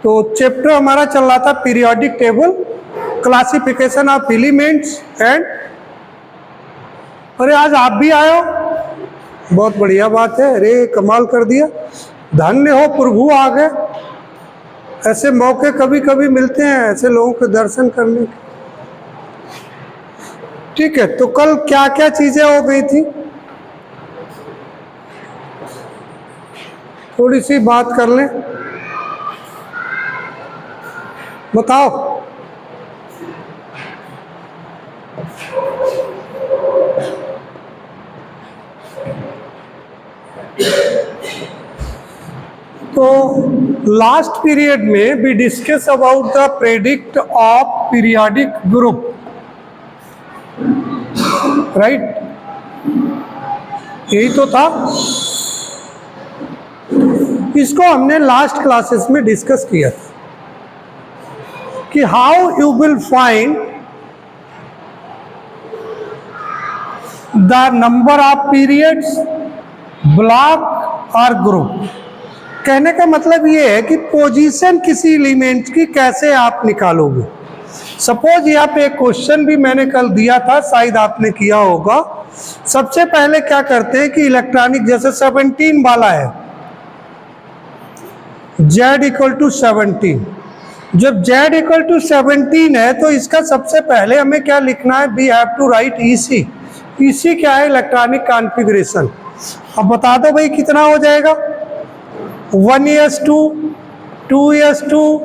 तो चैप्टर हमारा चल रहा था periodic table, classification of elements and. अरे आज आप भी आए हो, बहुत बढ़िया बात है। अरे कमाल कर दिया, धन्य हो प्रभु, आ गए। ऐसे मौके कभी कभी मिलते हैं ऐसे लोगों के दर्शन करने के। ठीक है, तो कल क्या क्या चीजें हो गई थी, थोड़ी सी बात कर लें, बताओ। तो लास्ट पीरियड में we discuss about the predict of periodic group, right? यही तो था, इसको हमने लास्ट क्लासेस में डिस्कस किया था कि how you will find the number of periods, block और ग्रुप। कहने का मतलब ये है कि पोजीशन किसी एलिमेंट की कैसे आप निकालोगे। सपोज यहाँ पे एक क्वेश्चन भी मैंने कल दिया था, शायद आपने किया होगा। सबसे पहले क्या करते हैं कि इलेक्ट्रॉनिक, जैसे 17 वाला है, Z इक्वल टू 17। जब Z इक्वल टू 17 है तो इसका सबसे पहले हमें क्या लिखना है, we have to write EC। EC क्या है, इलेक्ट्रॉनिक कॉन्फ़िगरेशन। अब बता दो भाई कितना हो जाएगा, 1s2, 2s2,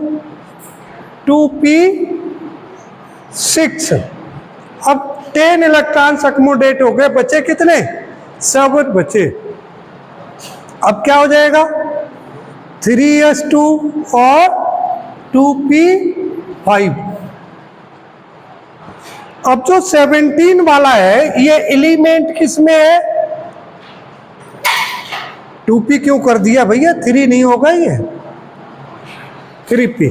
2p6। अब 10 इलेक्ट्रॉन्स अकोमोडेट हो गए, बचे कितने, 7 बचे। अब क्या हो जाएगा, 3s2 और 2p5। अब जो 17 वाला है ये एलिमेंट किस में है, 2p क्यों कर दिया भैया, 3 नहीं होगा ये, 3p।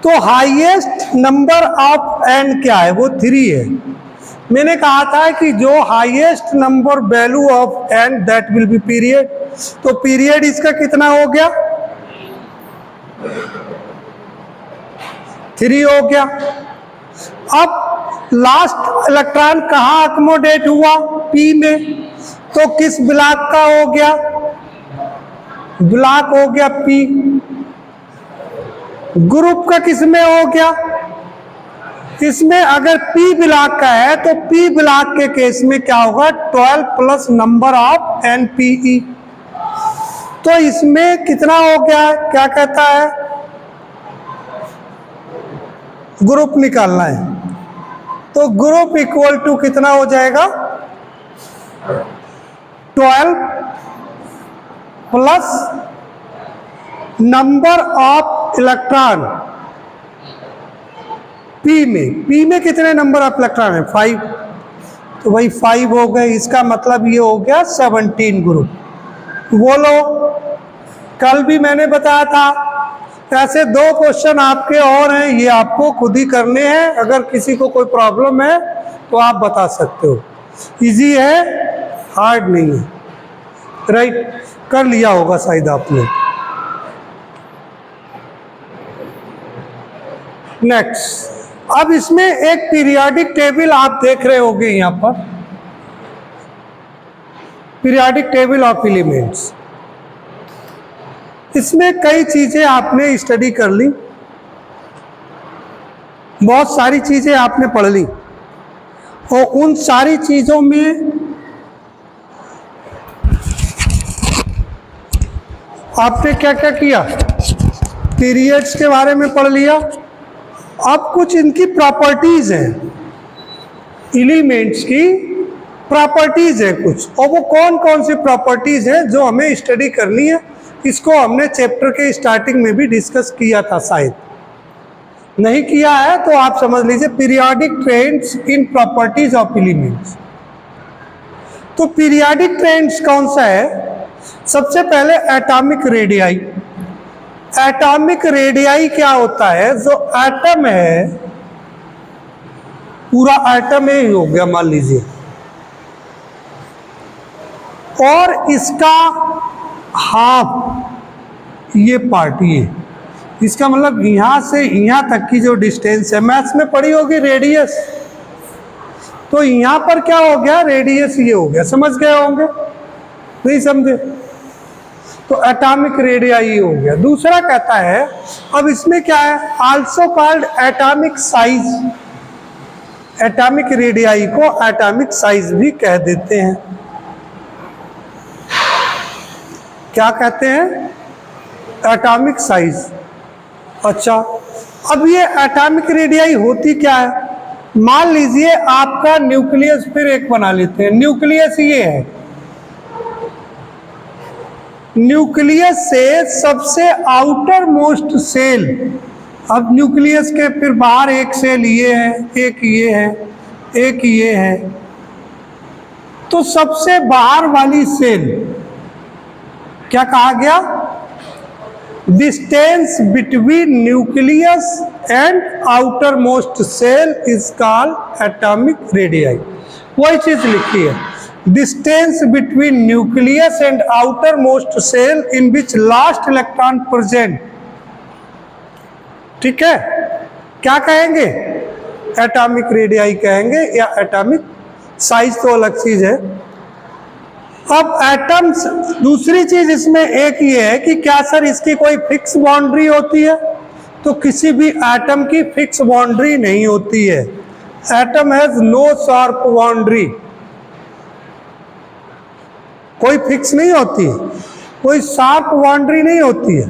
तो हाईएस्ट नंबर ऑफ n क्या है, वो 3 है। मैंने कहा था कि जो highest number value of n that will be period. तो पीरियड इसका कितना हो गया, 3 हो गया। अब लास्ट इलेक्ट्रॉन कहाँ अकोमोडेट हुआ, p में, तो किस ब्लॉक का हो गया, ब्लॉक हो गया p। ग्रुप का किस में हो गया, इसमें अगर p ब्लॉक का है तो p ब्लॉक के केस में क्या होगा, 12 प्लस नंबर ऑफ NPE। तो इसमें कितना हो गया, क्या कहता है, ग्रुप निकालना है। तो ग्रुप इक्वल टू कितना हो जाएगा, 12 plus number of electron p में कितने नंबर ऑफ इलेक्ट्रॉन है, 5। तो भाई 5 हो गए, इसका मतलब ये हो गया 17 ग्रुप। बोलो, कल भी मैंने बताया था, ऐसे 2 क्वेश्चन आपके और हैं, ये आपको खुद ही करने हैं। अगर किसी को कोई प्रॉब्लम है तो आप बता सकते हो, इजी है, हार्ड नहीं है, राइट? कर लिया होगा शायद आपने। नेक्स्ट, अब इसमें एक पीरियोडिक टेबल आप देख रहे होंगे, यहाँ पर पीरियोडिक टेबल ऑफ एलिमेंट्स। इसमें कई चीजें आपने स्टडी कर ली, बहुत सारी चीजें आपने पढ़ ली, और उन सारी चीजों में आपने क्या क्या किया, पीरियड्स के बारे में पढ़ लिया। अब कुछ इनकी प्रॉपर्टीज हैं, एलिमेंट्स की प्रॉपर्टीज है कुछ, और वो कौन कौन सी प्रॉपर्टीज हैं जो हमें स्टडी करनी है। इसको हमने चैप्टर के स्टार्टिंग में भी डिस्कस किया था, शायद नहीं किया है तो आप समझ लीजिए, periodic trends in properties of elements. तो पीरियोडिक ट्रेंड्स कौन सा है, सबसे पहले एटॉमिक रेडियाई। एटॉमिक रेडियाई क्या होता है, जो एटम है, पूरा एटम ही हो गया मान लीजिए, और इसका हाफ ये पार्ट, इसका मतलब यहाँ से यहाँ तक की जो डिस्टेंस है, मैथ्स में पड़ी होगी रेडियस, तो यहाँ पर क्या हो गया, रेडियस ये हो गया, समझ गए होंगे, नहीं समझे, तो एटॉमिक रेडियाई हो गया। दूसरा कहता है, अब इसमें क्या है, also called atomic size, atomic radii को एटॉमिक साइज भी कह देते हैं। क्या कहते हैं, एटॉमिक साइज। अच्छा, अब ये एटॉमिक रेडियाई होती क्या है, मान लीजिए आपका न्यूक्लियस, फिर एक बना लेते हैं, न्यूक्लियस ये है, न्यूक्लियस से सबसे आउटर मोस्ट सेल, अब न्यूक्लियस के फिर बाहर एक सेल ये है, एक ये है, एक ये है, तो सबसे बाहर वाली सेल क्या कहा गया, distance between nucleus and outer most shell is called atomic radii. वही चीज लिखी है, distance between nucleus and outer most shell in which last electron present, ठीक है, क्या कहेंगे, एटॉमिक रेडियाई कहेंगे, या एटॉमिक साइज तो अलग चीज है। अब एटम्स, दूसरी चीज इसमें एक ये है कि क्या सर इसकी कोई फिक्स बाउंड्री होती है, तो किसी भी एटम की फिक्स बाउंड्री नहीं होती है, atom has no sharp boundary, कोई फिक्स नहीं होती है, कोई शार्प बाउंड्री नहीं होती है।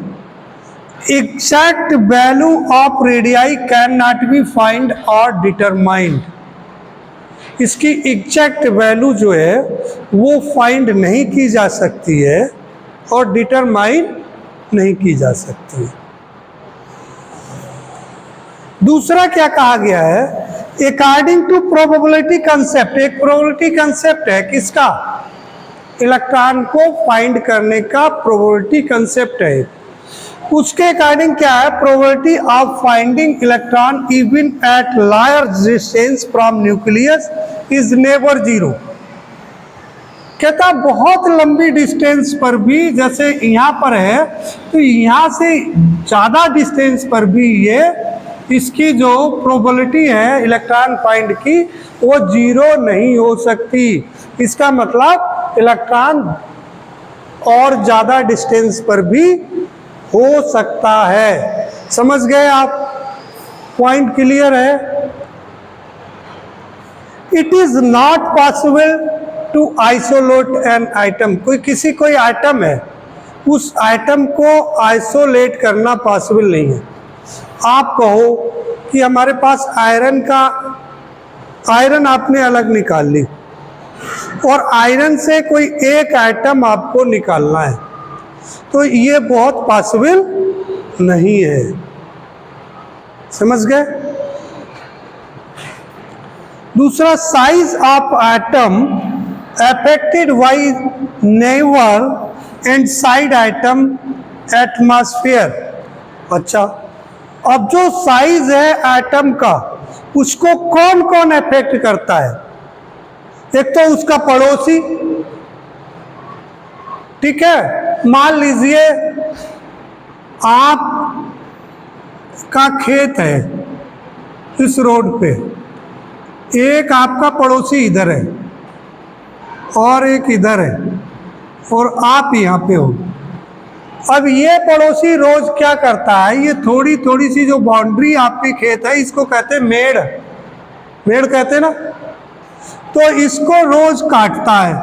Exact value of radii can not be find और डिटरमाइंड, इसकी एग्जैक्ट वैल्यू जो है वो फाइंड नहीं की जा सकती है और डिटरमाइन नहीं की जा सकती है। दूसरा क्या कहा गया है, अकॉर्डिंग टू प्रोबेबिलिटी कंसेप्ट, एक प्रोबेबिलिटी कंसेप्ट है किसका, इलेक्ट्रॉन को फाइंड करने का प्रोबेबिलिटी कंसेप्ट है, उसके अकॉर्डिंग क्या है, probability of finding electron even at large distance from nucleus is never zero. कहता बहुत लंबी डिस्टेंस पर भी, जैसे यहाँ पर है तो यहाँ से ज़्यादा डिस्टेंस पर भी ये इसकी जो प्रोबेबिलिटी है इलेक्ट्रॉन फाइंड की वो जीरो नहीं हो सकती। इसका मतलब इलेक्ट्रॉन और ज़्यादा डिस्टेंस पर भी हो सकता है। समझ गए आप, पॉइंट क्लियर है। It is not possible to isolate an item, कोई आइटम है, उस आइटम को आइसोलेट करना पॉसिबल नहीं है। आप कहो कि हमारे पास आयरन आपने अलग निकाल ली और आयरन से कोई एक आइटम आपको निकालना है, तो ये बहुत पॉसिबल नहीं है। समझ गए। दूसरा, size of atom affected by never and side item atmosphere. अच्छा, अब जो साइज है एटम का उसको कौन कौन अफेक्ट करता है, एक तो उसका पड़ोसी, ठीक है, मान लीजिए आप का खेत है इस रोड पे, एक आपका पड़ोसी इधर है और एक इधर है और आप यहाँ पे हो। अब ये पड़ोसी रोज क्या करता है, ये थोड़ी थोड़ी सी जो बाउंड्री आपके खेत है इसको कहते हैं मेड़ कहते हैं ना, तो इसको रोज काटता है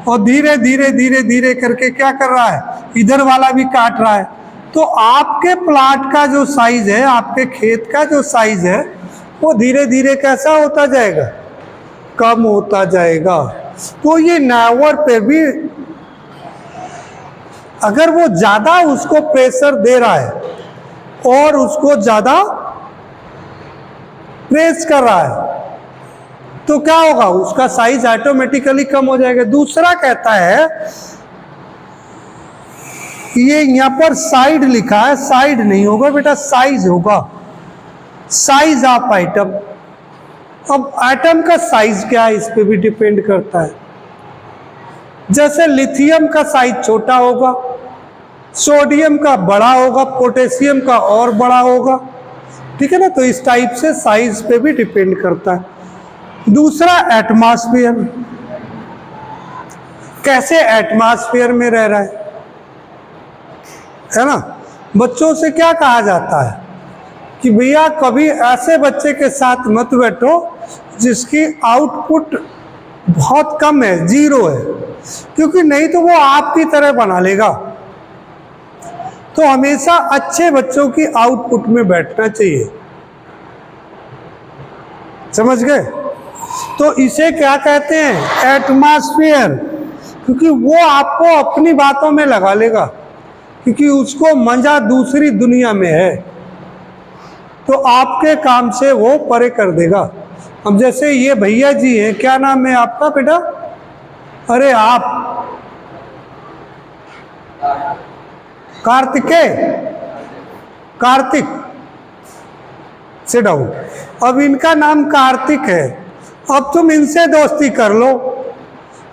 और धीरे धीरे धीरे धीरे करके क्या कर रहा है, इधर वाला भी काट रहा है। तो आपके प्लाट का जो साइज है, आपके खेत का जो साइज है वो धीरे धीरे कैसा होता जाएगा, कम होता जाएगा। तो ये नेवर पे भी अगर वो ज़्यादा उसको प्रेशर दे रहा है और उसको ज़्यादा प्रेस कर रहा है तो क्या होगा, उसका साइज ऑटोमेटिकली कम हो जाएगा। दूसरा कहता है, ये यहाँ पर साइड लिखा है, साइड नहीं होगा बेटा, साइज होगा, साइज ऑफ आइटम। अब आइटम का साइज क्या है इस पे भी डिपेंड करता है। जैसे लिथियम का साइज छोटा होगा, सोडियम का बड़ा होगा, पोटेशियम का और बड़ा होगा, ठीक है ना। तो इस टाइप से साइज पे भी डिपेंड करता है। दूसरा एटमॉस्फेयर, कैसे एटमॉस्फेयर में रह रहा है ना। बच्चों से क्या कहा जाता है कि भैया कभी ऐसे बच्चे के साथ मत बैठो जिसकी आउटपुट बहुत कम है, जीरो है, क्योंकि नहीं तो वो आपकी तरह बना लेगा। तो हमेशा अच्छे बच्चों की आउटपुट में बैठना चाहिए, समझ गए। तो इसे क्या कहते हैं, एटमॉस्फेयर, क्योंकि वो आपको अपनी बातों में लगा लेगा, क्योंकि उसको मजा दूसरी दुनिया में है, तो आपके काम से वो परे कर देगा। अब जैसे ये भैया जी हैं, क्या नाम है आपका बेटा? अरे आप कार्तिक सिट डाउन। अब इनका नाम कार्तिक है, अब तुम इनसे दोस्ती कर लो,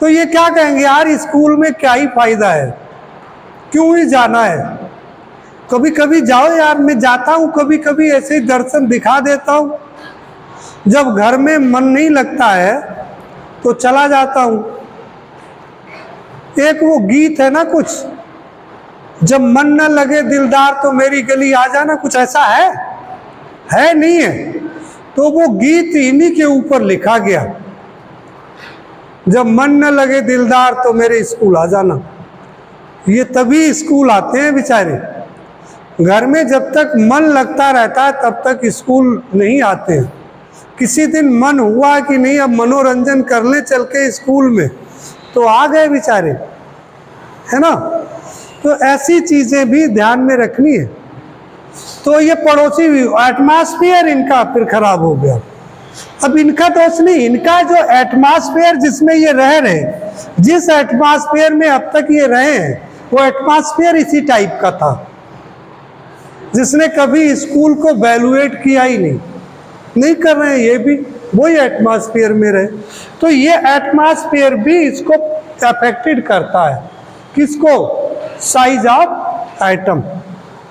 तो ये क्या कहेंगे, यार स्कूल में क्या ही फायदा है, क्यों ही जाना है। कभी कभी जाओ यार, मैं जाता हूँ कभी कभी, ऐसे ही दर्शन दिखा देता हूँ। जब घर में मन नहीं लगता है तो चला जाता हूँ। एक वो गीत है ना कुछ, जब मन न लगे दिलदार तो मेरी गली आ जाना, कुछ ऐसा है नहीं है। तो वो गीत इन्हीं के ऊपर लिखा गया, जब मन न लगे दिलदार तो मेरे स्कूल आ जाना। ये तभी स्कूल आते हैं बेचारे, घर में जब तक मन लगता रहता है तब तक स्कूल नहीं आते हैं। किसी दिन मन हुआ कि नहीं अब मनोरंजन करने चल के स्कूल में, तो आ गए बेचारे, है ना। तो ऐसी चीजें भी ध्यान में रखनी है। तो ये पड़ोसी भी एटमॉस्फेयर इनका फिर खराब हो गया। अब इनका दोष नहीं, इनका जो एटमॉस्फेयर जिसमें ये रह रहे, जिस एटमॉस्फेयर में अब तक ये रहे हैं, वो एटमॉस्फेयर इसी टाइप का था, जिसने कभी स्कूल को वैल्यूएट किया ही नहीं कर रहे हैं, ये भी वही एटमॉस्फेयर में रहे। तो ये एटमॉस्फेयर भी इसको अफेक्टेड करता है, किसको, साइज ऑफ एटम।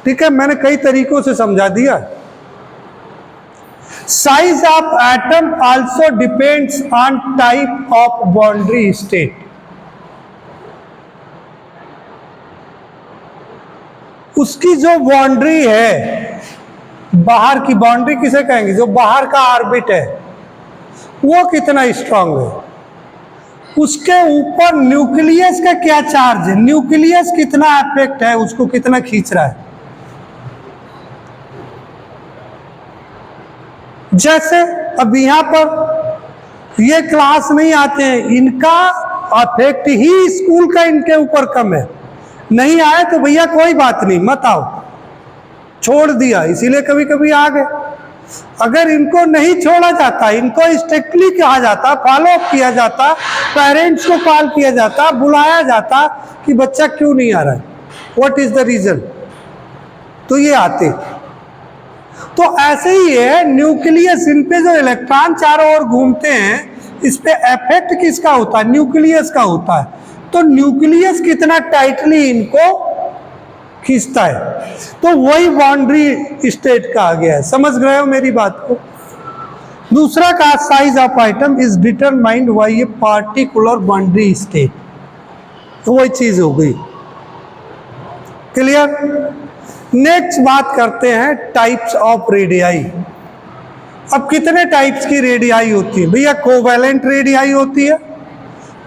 ठीक है, मैंने कई तरीकों से समझा दिया। Size of atom also depends on type of boundary state. उसकी जो बाउंड्री है, बाहर की बाउंड्री किसे कहेंगे, जो बाहर का ऑर्बिट है, वो कितना स्ट्रांग है, उसके ऊपर न्यूक्लियस का क्या चार्ज है, न्यूक्लियस कितना इफेक्ट है, उसको कितना खींच रहा है। जैसे अब यहां पर ये क्लास नहीं आते हैं, इनका इफेक्ट ही स्कूल का इनके ऊपर कम है। नहीं आए तो भैया कोई बात नहीं, मत आओ, छोड़ दिया, इसीलिए कभी कभी आ गए। अगर इनको नहीं छोड़ा जाता, इनको स्ट्रिक्टली कहा जाता, फॉलो अप किया जाता, पेरेंट्स को कॉल किया जाता, बुलाया जाता कि बच्चा क्यों नहीं आ रहा है, व्हाट इज द रीजन, तो ये आते। तो ऐसे ही है न्यूक्लियस, इन पे जो इलेक्ट्रॉन चारों ओर घूमते हैं, इस पे इफेक्ट किसका होता है, न्यूक्लियस का होता है। तो न्यूक्लियस कितना टाइटली इनको खींचता है, तो वही बाउंड्री स्टेट का आ गया है। समझ गए हो मेरी बात को। दूसरा का size of item is determined by a particular boundary state, तो वही चीज हो गई। क्लियर। नेक्स्ट बात करते हैं टाइप्स ऑफ रेडियाई। अब कितने टाइप्स की रेडियाई होती है भैया, कोवैलेंट रेडियाई होती है,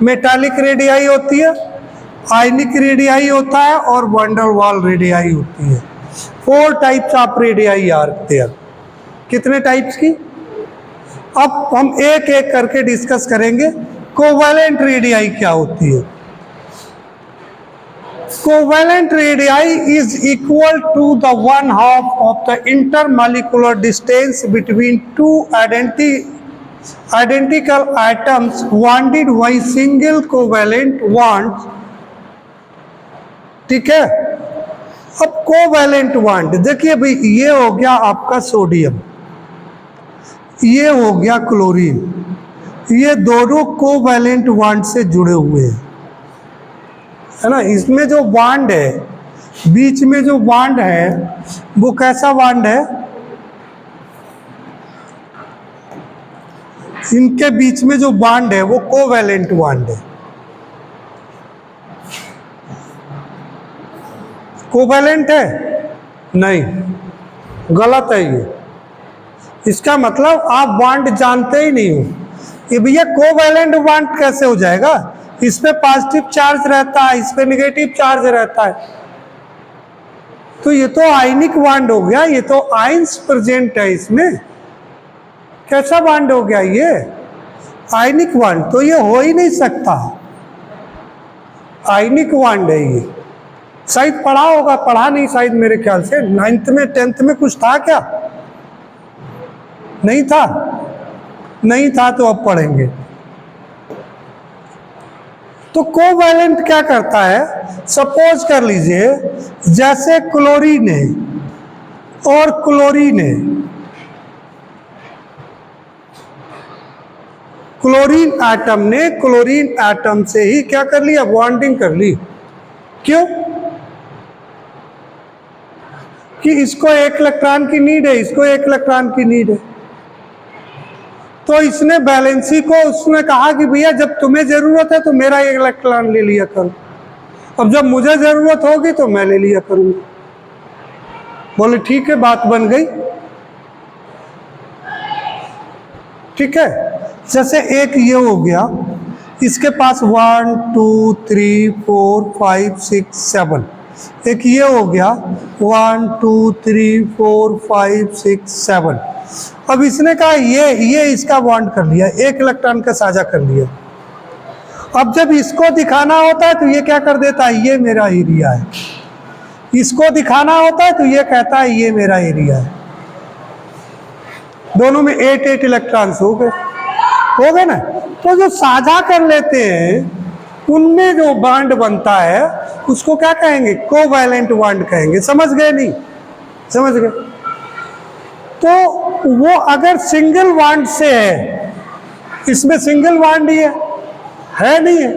मेटालिक रेडियाई होती है, आयनिक रेडियाई होता है, और वंडर वॉल रेडियाई होती है। 4 types of radii are there. कितने टाइप्स की, अब हम एक एक करके डिस्कस करेंगे। कोवैलेंट रेडियाई क्या होती है। Covalent radii is equal to the 1/2 of the intermolecular distance between 2 identical atoms bonded by single covalent bonds। ठीक है। अब कोवैलेंट बॉन्ड देखिए भाई, ये हो गया आपका सोडियम, ये हो गया क्लोरीन, ये दोनों कोवैलेंट बॉन्ड से जुड़े हुए हैं, है ना। इसमें जो बॉन्ड है बीच में जो बॉन्ड है वो कैसा बॉन्ड है? इनके बीच में जो बॉन्ड है वो कोवैलेंट बॉन्ड है। कोवैलेंट है? नहीं, गलत है ये। इसका मतलब आप बॉन्ड जानते ही नहीं हो कि भैया कोवैलेंट बॉन्ड कैसे हो जाएगा। इस पे पॉजिटिव चार्ज रहता है, इस पे नेगेटिव चार्ज रहता है, तो ये तो आयनिक बॉन्ड हो गया, ये तो आयंस प्रेजेंट है इसमें। कैसा बॉन्ड हो गया ये? Ionic bond. तो ये हो ही नहीं सकता, आयनिक बॉन्ड है ये। शायद पढ़ा होगा, पढ़ा नहीं शायद, मेरे ख्याल से 9th में 10th में कुछ था क्या? नहीं था? नहीं था तो अब पढ़ेंगे। तो कोवैलेंट क्या करता है? सपोज कर लीजिए जैसे क्लोरीन है और क्लोरीन है, क्लोरीन एटम ने क्लोरीन एटम से ही क्या कर लिया? बॉन्डिंग कर ली। क्यों? कि इसको एक इलेक्ट्रॉन की नीड है, इसको एक इलेक्ट्रॉन की नीड है। तो इसने वैलेंसी को उसने कहा कि भैया जब तुम्हें जरूरत है तो मेरा एक इलेक्ट्रॉन ले लिया करो, अब जब मुझे जरूरत होगी तो मैं ले लिया करूंगा। बोले ठीक है, बात बन गई। ठीक है, जैसे एक ये हो गया, इसके पास 1 2 3 4 5 6 7, एक ये हो गया 1 2 3 4 5 6 7। अब इसने कहा ये इसका बॉन्ड कर लिया, एक इलेक्ट्रॉन का साझा कर लिया। अब जब इसको दिखाना होता है तो ये क्या कर देता है? ये मेरा एरिया है। इसको दिखाना होता है तो ये कहता है ये मेरा एरिया है। दोनों में 8 इलेक्ट्रॉन्स हो गए ना। तो जो साझा कर लेते हैं उनमें जो बॉन्ड बनता है उसको क्या कहेंगे? कोवैलेंट बॉन्ड कहेंगे। समझ गए? नहीं समझ गए? तो वो अगर सिंगल बॉन्ड से है, इसमें सिंगल बॉन्ड ही है नहीं है।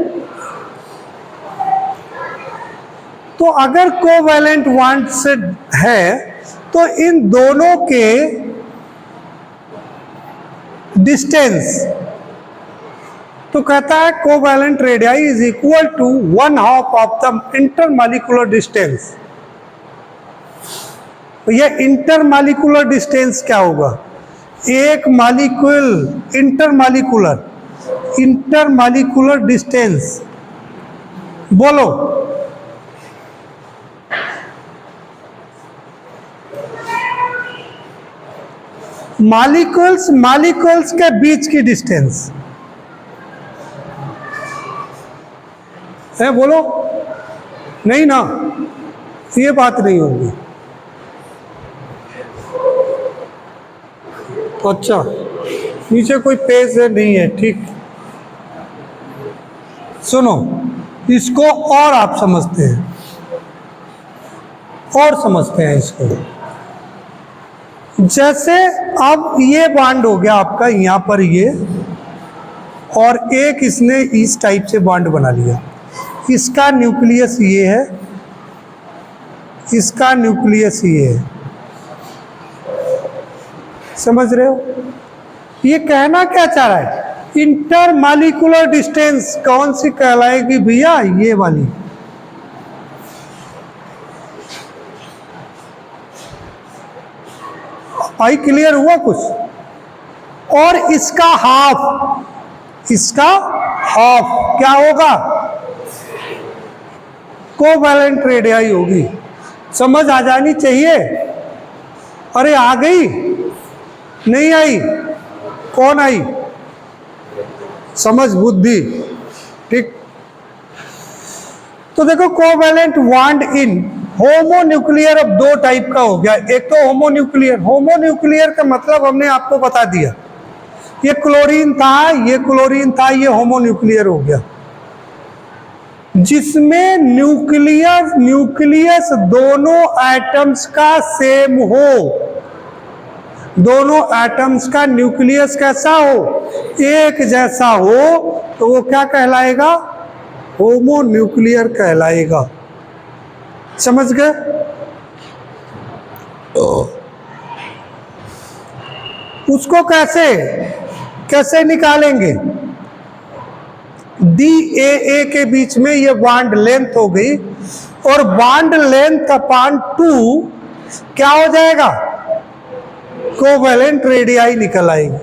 तो अगर कोवैलेंट बॉन्ड से है तो इन दोनों के डिस्टेंस, तो कहता है covalent radii is equal to 1/2 of the intermolecular distance. तो ये इंटरमॉलिक्यूलर डिस्टेंस क्या होगा? एक मॉलिक्यूल इंटरमॉलिक्यूलर डिस्टेंस बोलो। मॉलिक्यूल्स के बीच की डिस्टेंस है, बोलो। नहीं ना, ये बात नहीं होगी। अच्छा, नीचे कोई पेज नहीं है, ठीक। सुनो, इसको और आप समझते हैं, और समझते हैं इसको। जैसे अब ये बॉन्ड हो गया आपका यहाँ पर ये, और एक इसने इस टाइप से बॉन्ड बना लिया। इसका न्यूक्लियस ये है, इसका न्यूक्लियस ये है। समझ रहे हो? ये कहना क्या चाह रहा है? इंटरमॉलिक्यूलर डिस्टेंस कौन सी कहलाएगी भैया? ये वाली। आई क्लियर हुआ कुछ? और इसका हाफ क्या होगा? कोवैलेंट रेडियाई होगी। समझ आ जानी चाहिए। अरे आ गई? नहीं आई? कौन आई? समझ बुद्धि, ठीक। तो देखो, कोवैलेंट बॉन्ड इन होमोन्यूक्लियर अब दो टाइप का हो गया। एक तो होमोन्यूक्लियर का मतलब हमने आपको बता दिया, ये क्लोरीन था, ये क्लोरीन था, ये होमोन्यूक्लियर हो गया, जिसमें न्यूक्लियस दोनों एटम्स का सेम हो। दोनों एटम्स का न्यूक्लियस कैसा हो? एक जैसा हो, तो वो क्या कहलाएगा? होमोन्यूक्लियर कहलाएगा। समझ गए? उसको कैसे निकालेंगे? डी ए के बीच में ये बॉन्ड लेंथ हो गई, और बॉन्ड लेंथ अपॉन 2 क्या हो जाएगा? कोवैलेंट रेडियाई निकल आएगी।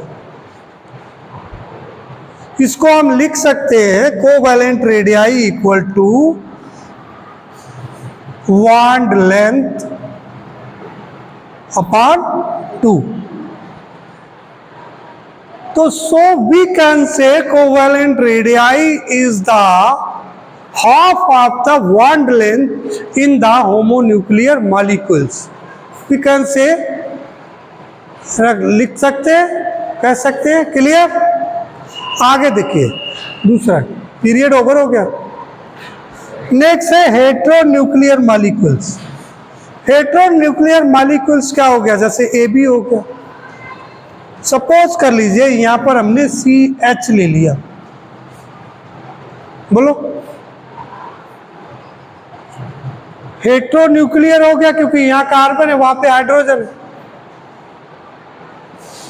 इसको हम लिख सकते हैं covalent radii equal to bond length upon 2। तो so we can say covalent radii is the half of the bond length in the homonuclear molecules. We can say, लिख सकते हैं, कह सकते हैं। क्लियर? आगे देखिए, दूसरा पीरियड ओवर हो गया। नेक्स्ट है हेट्रोन्यूक्लियर मॉलिक्यूल्स। हेट्रोन्यूक्लियर मॉलिक्यूल्स क्या हो गया? जैसे AB हो गया। सपोज कर लीजिए यहां पर हमने CH ले लिया, बोलो हेट्रोन्यूक्लियर हो गया, क्योंकि यहां कार्बन है वहां पे हाइड्रोजन है।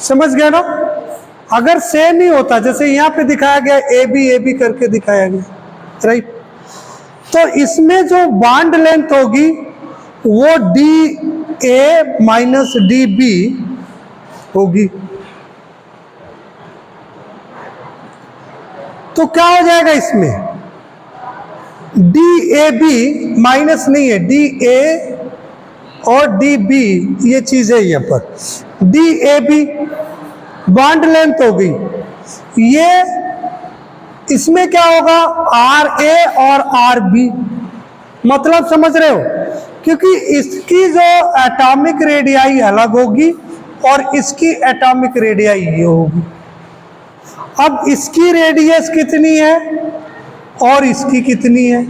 समझ गया ना? अगर सेम नहीं होता, जैसे यहां पे दिखाया गया AB करके दिखाया गया, राइट? तो इसमें जो बॉन्ड लेंथ होगी वो DA माइनस DB होगी। तो क्या हो जाएगा इसमें? DAB माइनस नहीं है, DA और DB ये चीज है यहाँ पर। DAB बॉन्ड लेंथ हो गई। ये इसमें क्या होगा? RA और RB। मतलब समझ रहे हो? क्योंकि इसकी जो एटॉमिक रेडियाई अलग होगी और इसकी एटॉमिक रेडियाई ये होगी। अब इसकी रेडियस कितनी है और इसकी कितनी है,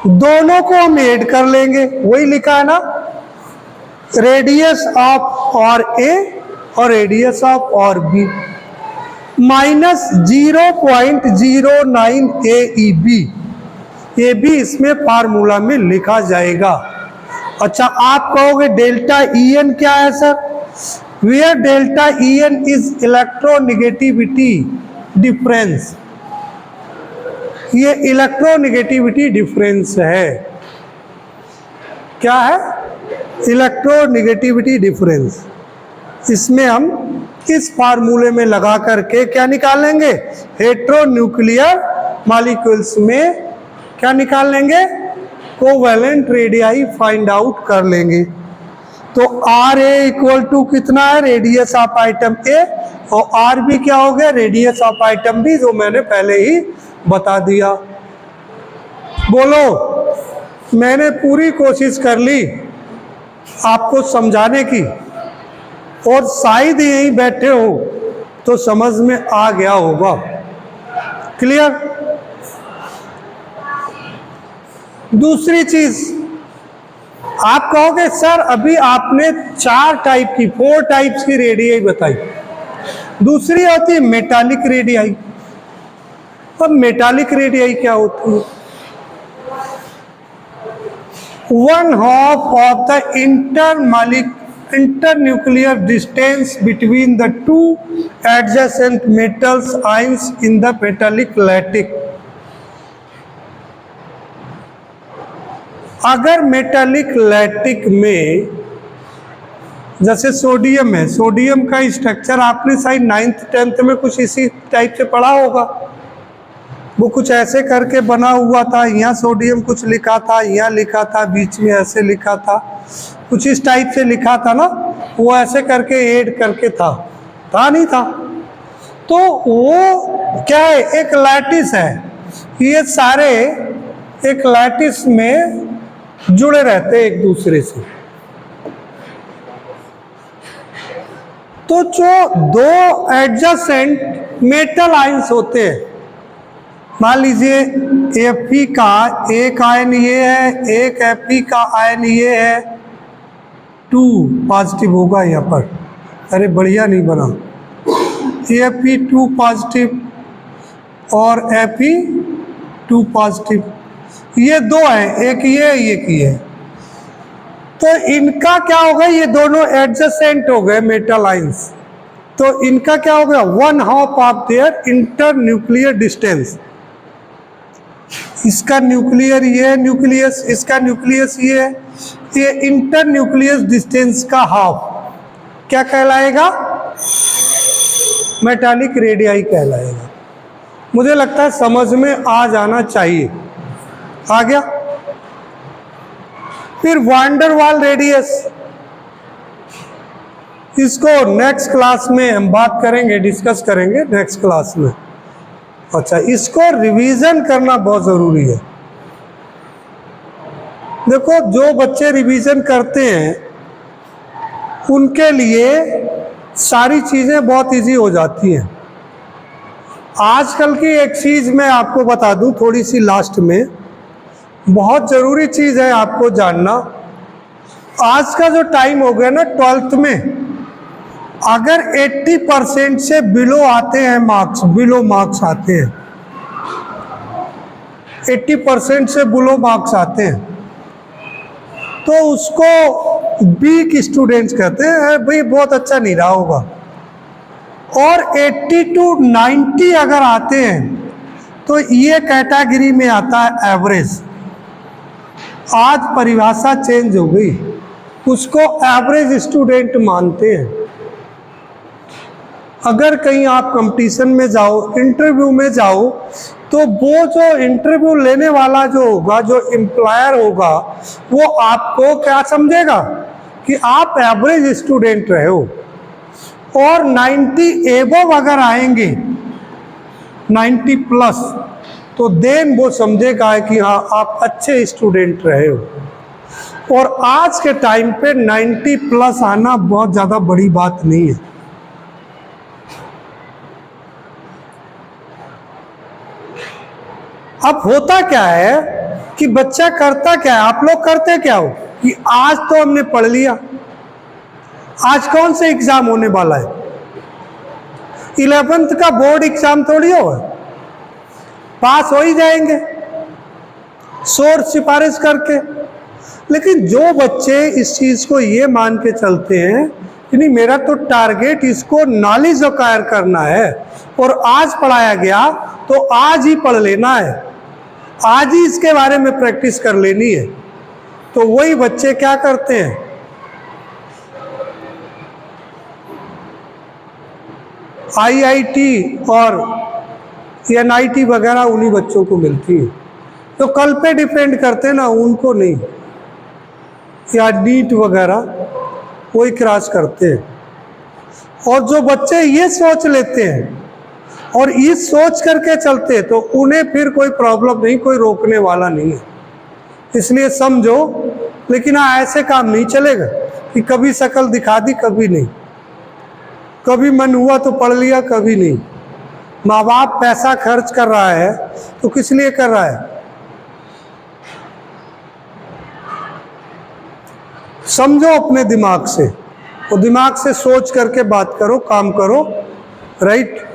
दोनों को हम ऐड कर लेंगे। वही लिखा है ना, रेडियस ऑफ और ए और रेडियस ऑफ और बी माइनस 0.09 AeB। ये भी इसमें फार्मूला में लिखा जाएगा। अच्छा, आप कहोगे डेल्टा EN क्या है sir? Where delta EN is electronegativity difference। ये इलेक्ट्रोनेगेटिविटी डिफरेंस है। क्या है? Electronegativity difference. इसमें हम इस फार्मूले में लगा करके क्या निकालेंगे? हेट्रोन्यूक्लियर मॉलिक्यूल्स में क्या निकाल लेंगे? कोवैलेंट रेडियाई फाइंड आउट कर लेंगे। तो RA इक्वल टू कितना है? रेडियस ऑफ आइटम A, और RB क्या हो गया? रेडियस ऑफ आइटम B, जो मैंने पहले ही बता दिया। बोलो, मैंने पूरी कोशिश कर ली आपको समझाने की, और शायद यहीं बैठे हो तो समझ में आ गया होगा। क्लियर? दूसरी चीज आप कहोगे सर अभी आपने 4 टाइप्स की रेडियाई बताई, दूसरी होती है मेटालिक रेडियाई। अब मेटालिक रेडियाई क्या होती है? 1/2 of the internuclear distance between the two adjacent metals ions in the metallic lattice। अगर मेटालिक लैटिक में जैसे सोडियम है, सोडियम का स्ट्रक्चर आपने शायद 9th 10th में कुछ इसी टाइप से पढ़ा होगा। वो कुछ ऐसे करके बना हुआ था, यहाँ सोडियम कुछ लिखा था, यहाँ लिखा था, बीच में ऐसे लिखा था, कुछ इस टाइप से लिखा था ना, वो ऐसे करके ऐड करके था नहीं था? तो वो क्या है? एक लैटिस है। ये सारे एक लैटिस में जुड़े रहते हैं एक दूसरे से। तो जो 2 एडजेसेंट मेटल आयंस होते हैं, मान लीजिए Fe का एक आयन ये है, एक Fe का आयन ये है, 2 पॉजिटिव होगा यहाँ पर। अरे बढ़िया नहीं बना, Fe 2 पॉजिटिव और Fe 2 पॉजिटिव। ये दो हैं, एक ये। तो इनका क्या होगा, ये दोनों एडजेसेंट हो गए मेटल आइंस, तो इनका क्या हो गया, 1/2 of their inter nuclear distance. इसका न्यूक्लियर ये न्यूक्लियस, इसका न्यूक्लियस ये इंटर न्यूक्लियस डिस्टेंस का हाफ क्या कहलाएगा, मेटालिक रेडियाई कहलाएगा। मुझे लगता है समझ में आ जाना चाहिए, आ गया। फिर वांडर वाल रेडियस, इसको नेक्स्ट क्लास में हम बात करेंगे, डिस्कस करेंगे नेक्स्ट क्लास में। अच्छा, इसको रिवीजन करना बहुत ज़रूरी है। देखो, जो बच्चे रिवीजन करते हैं उनके लिए सारी चीज़ें बहुत इजी हो जाती हैं। आजकल की एक चीज़ मैं आपको बता दूं थोड़ी सी लास्ट में, बहुत ज़रूरी चीज़ है आपको जानना। आज का जो टाइम हो गया ना 12th में, अगर 80% से बिलो आते हैं मार्क्स, बिलो मार्क्स आते हैं, 80% से बिलो मार्क्स आते हैं, तो उसको वीक स्टूडेंट्स कहते हैं, भाई बहुत अच्छा नहीं रहा होगा। और 80 to 90 अगर आते हैं तो ये कैटेगरी में आता है एवरेज। आज परिभाषा चेंज हो गई, उसको एवरेज स्टूडेंट मानते हैं। अगर कहीं आप कंपटीशन में जाओ, इंटरव्यू में जाओ, तो वो जो इंटरव्यू लेने वाला जो होगा, जो एम्प्लॉयर होगा, वो आपको क्या समझेगा कि आप एवरेज स्टूडेंट रहे हो। और 90 एबव अगर आएंगे, 90 प्लस, तो देन वो समझेगा कि हाँ आप अच्छे स्टूडेंट रहे हो। और आज के टाइम पे 90 प्लस आना बहुत ज़्यादा बड़ी बात नहीं है। अब होता क्या है कि बच्चा करता क्या है, आप लोग करते क्या हो कि आज तो हमने पढ़ लिया, आज कौन से एग्जाम होने वाला है, 11th का बोर्ड एग्जाम थोड़ी हो, पास हो ही जाएंगे शोर सिफारिश करके। लेकिन जो बच्चे इस चीज़ को ये मान के चलते हैं कि नहीं, मेरा तो टारगेट इसको नॉलेज अक्वायर करना है और आज पढ़ाया गया तो आज ही पढ़ लेना है, आज ही इसके बारे में प्रैक्टिस कर लेनी है, तो वही बच्चे क्या करते हैं, IIT और NIT वगैरह उन्हीं बच्चों को मिलती है। तो कल पे डिपेंड करते हैं ना, उनको नहीं, या नीट वगैरह वही क्रॉस करते हैं। और जो बच्चे ये सोच लेते हैं और ये सोच करके चलते हैं, तो उन्हें फिर कोई प्रॉब्लम नहीं, कोई रोकने वाला नहीं है। इसलिए समझो, लेकिन हाँ ऐसे काम नहीं चलेगा कि कभी शक्ल दिखा दी, कभी नहीं, कभी मन हुआ तो पढ़ लिया, कभी नहीं। माँ बाप पैसा खर्च कर रहा है तो किस लिए कर रहा है, समझो अपने दिमाग से, और दिमाग से सोच करके बात करो, काम करो, राइट।